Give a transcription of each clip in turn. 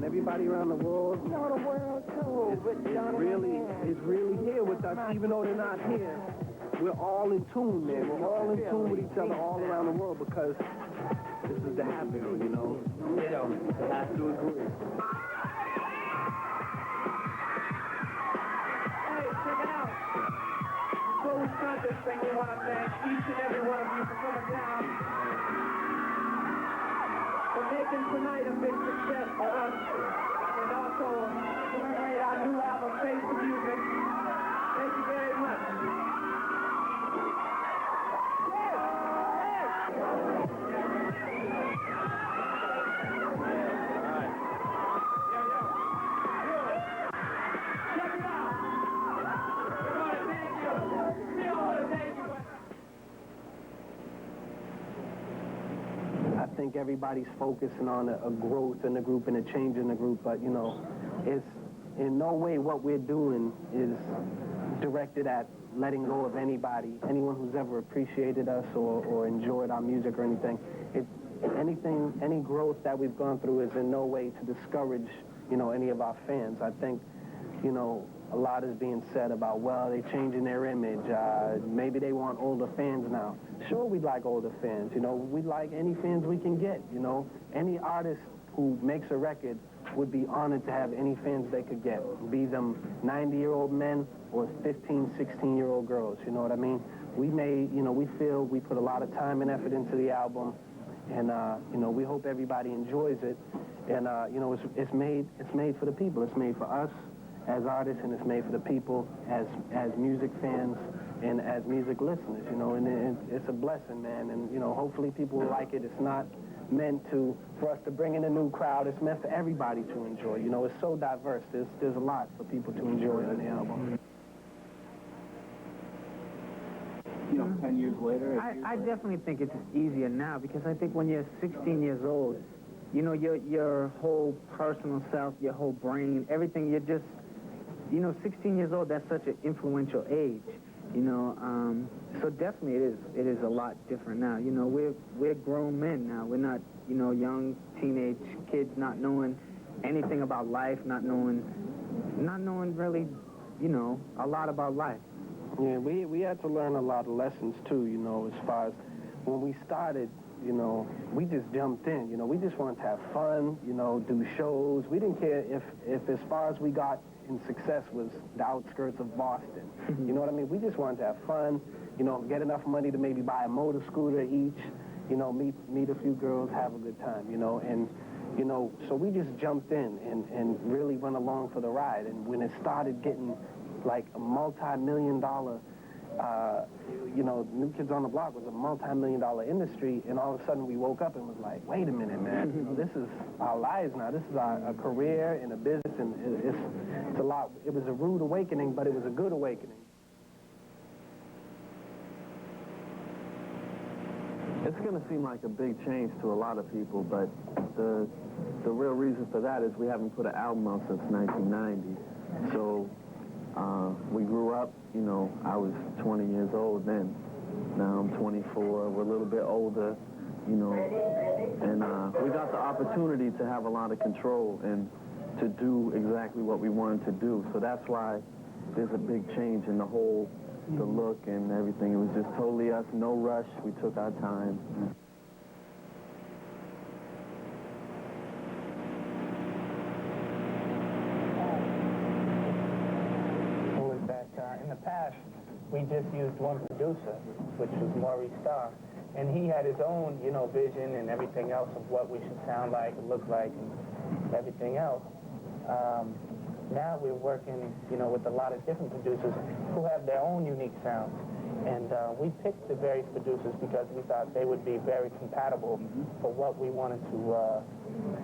man. Everybody around the world. You know, the world, too. Is really here with us, even though they're not here. We're all in tune, man. We're all in tune with each other all around the world because this is the happening, you know. Yeah, I have to agree. Hey, check it out. Before we start this thing, we want to thank each and every one of you for coming down. For making tonight a big success for us. And also commemorate our new album, Face the Music. Thank you very much. I think everybody's focusing on a growth in the group and a change in the group, but, you know, it's in no way what we're doing is directed at letting go of anybody, anyone who's ever appreciated us or enjoyed our music or anything. Any growth that we've gone through is in no way to discourage, you know, any of our fans. I think, you know, a lot is being said about, well, they're changing their image. Maybe they want older fans now. Sure, we'd like older fans. You know, we'd like any fans we can get, you know. Any artist who makes a record would be honored to have any fans they could get, be them 90-year-old men or 15, 16-year-old girls, you know what I mean? We feel we put a lot of time and effort into the album, and, you know, we hope everybody enjoys it. And, you know, it's made for the people. It's made for us as artists, and it's made for the people as music fans and as music listeners, you know, and it's a blessing, man. And, you know, hopefully people will like it. It's not meant for us to bring in a new crowd. It's meant for everybody to enjoy. You know, it's so diverse. There's a lot for people to enjoy on the album. You know, 10 years later? I definitely think it's easier now because I think when you're 16 years old, you know, your whole personal self, your whole brain, everything, you're just, you know, 16 years old, that's such an influential age, you know, so definitely it is a lot different now. You know, we're grown men now. We're not, you know, young teenage kids not knowing anything about life, not knowing really, you know, a lot about life. Yeah, we had to learn a lot of lessons too, you know, as far as when we started, you know, we just jumped in, you know, we just wanted to have fun, you know, do shows. We didn't care if as far as we got in success was the outskirts of Boston. You know what I mean? We just wanted to have fun, you know, get enough money to maybe buy a motor scooter each, you know, meet a few girls, have a good time, you know, and, you know, so we just jumped in and really went along for the ride. And when it started getting like a multi-million-dollar, you know, New Kids on the Block was a multi-million-dollar industry, and all of a sudden we woke up and was like, wait a minute, man, you know, this is our lives now. This is our career and a business, and it's a lot. It was a rude awakening, but it was a good awakening. It's going to seem like a big change to a lot of people, but the real reason for that is we haven't put an album out since 1990. So we grew up, you know, I was 20 years old then. Now I'm 24. We're a little bit older, you know, and we got the opportunity to have a lot of control and to do exactly what we wanted to do. So that's why there's a big change in the look and everything. It was just totally us, no rush. We took our time. In the past, we just used one producer, which was Maurice Starr, and he had his own, you know, vision and everything else of what we should sound like and look like and everything else. Now we're working, you know, with a lot of different producers who have their own unique sounds, and we picked the various producers because we thought they would be very compatible for what we wanted to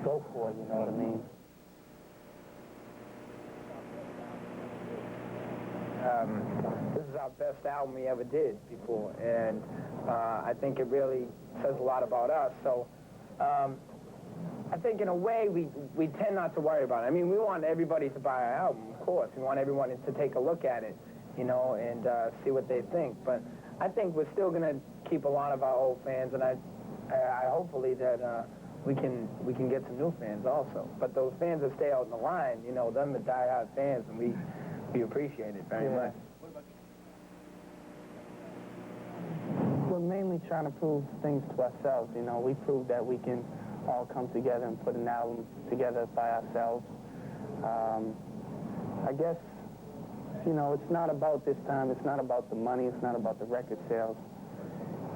go for, you know what I mean? This is our best album we ever did before, and I think it really says a lot about us. So I think in a way we tend not to worry about it. I mean, we want everybody to buy our album, of course. We want everyone to take a look at it, you know, and see what they think. But I think we're still going to keep a lot of our old fans, and I hopefully that we can get some new fans also. But those fans that stay out in the line, you know, them the die-hard fans, and we appreciate it very much. We're mainly trying to prove things to ourselves, you know. We proved that we can all come together and put an album together by ourselves. I guess, you know, it's not about this time, it's not about the money, it's not about the record sales.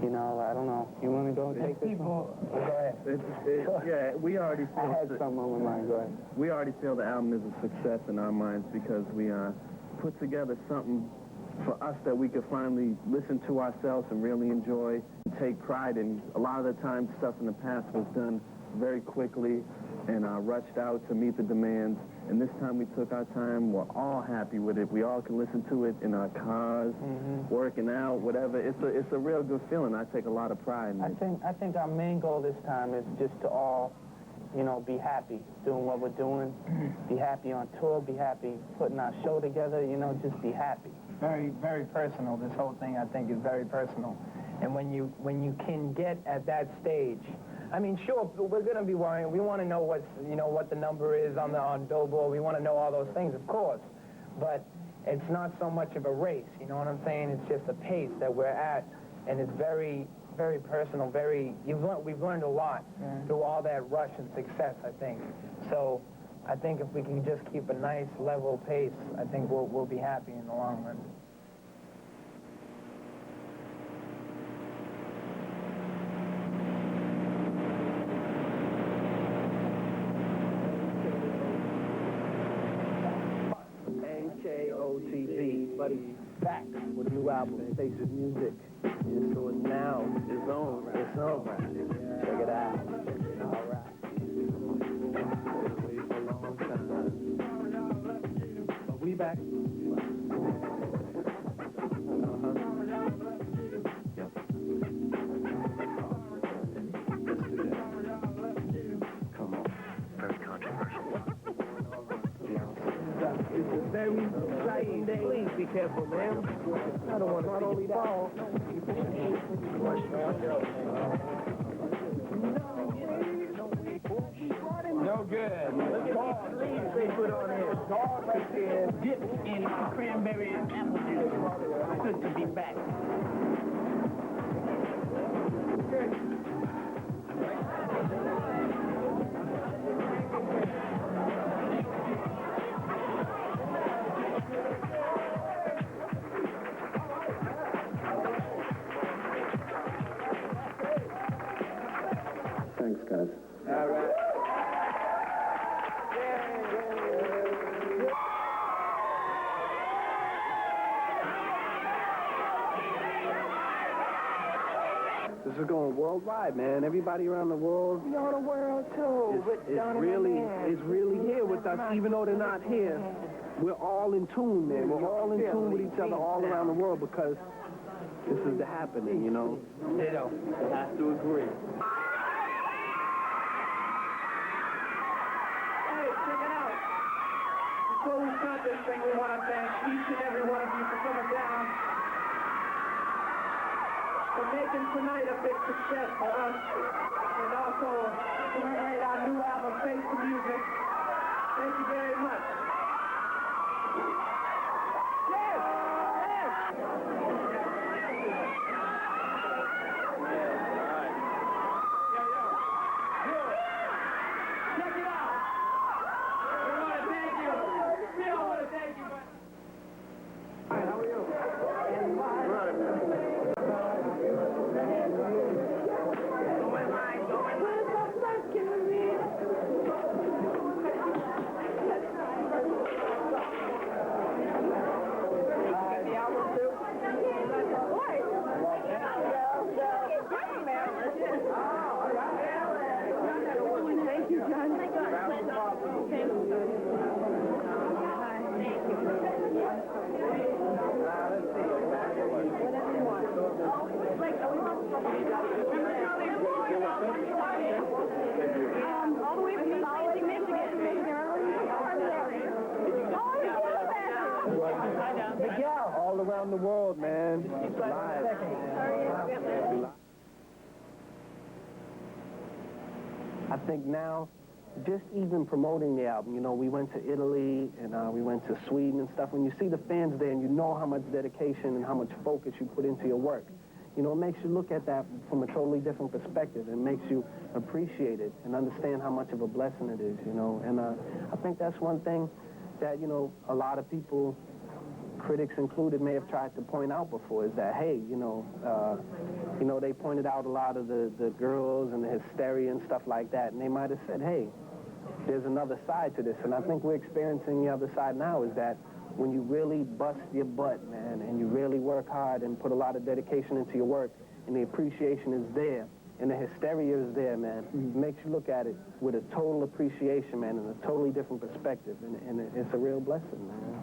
You know, I don't know. You want to go and take this one? Go ahead. Yeah, we already feel... I had something on my mind. Go ahead. We already feel the album is a success in our minds because we put together something for us that we could finally listen to ourselves and really enjoy and take pride in. A lot of the time, stuff in the past was done very quickly and rushed out to meet the demands. And this time we took our time. We're all happy with it. We all can listen to it in our cars, working out, whatever. It's a real good feeling. I take a lot of pride in it. I think our main goal this time is just to all, you know, be happy doing what we're doing, be happy on tour, be happy putting our show together, you know, just be happy. Very, very personal. This whole thing, I think, is very personal. And when you can get at that stage, I mean, sure, we're going to be worrying. We want to know what the number is on Billboard. We want to know all those things, of course. But it's not so much of a race, you know what I'm saying? It's just a pace that we're at, and it's very, very personal. We've learned a lot through all that rush and success, I think. So I think if we can just keep a nice, level pace, I think we'll be happy in the long run. NKOTB, buddy, back with a new album, Face of Music. And so it's now, it's on. It's on. Check it out. All right. Waiting for a long time. But we back. Yep. Let's do that. Come on. Very controversial. It's a very exciting day. Please be careful, man. I don't want to fall. No good. Dog, they put on here. Dog right there. Dipped in cranberry and apple juice. Good to be back. Thanks, guys. All right. This is going worldwide, man. Everybody around the world. You know the world too. It's really here with us, even though they're not here. We're all in tune, man. We're all in tune with each other all around the world because this is the happening, you know. Ditto. I have to agree. Hey, check it out. Before we start this thing, we want to thank each and every one of you for coming down, for making tonight a big success for us, and also commemorate our new album, Face the Music. Thank you very much. Check it out. We want to thank you. We all want to thank you. Hi, how are you? Thank you, John. Thank all the way from Michigan. Miguel, all around the world, man. Live. I think now, just even promoting the album, you know, we went to Italy and we went to Sweden and stuff. When you see the fans there and you know how much dedication and how much focus you put into your work, you know, it makes you look at that from a totally different perspective. It makes you appreciate it and understand how much of a blessing it is, you know. And I think that's one thing that, you know, a lot of people, critics included, may have tried to point out before, is that, hey, you know, they pointed out a lot of the girls and the hysteria and stuff like that, and they might have said, hey, there's another side to this. And I think we're experiencing the other side now, is that when you really bust your butt, man, and you really work hard and put a lot of dedication into your work, and the appreciation is there, and the hysteria is there, man, it makes you look at it with a total appreciation, man, and a totally different perspective, and it's a real blessing, man.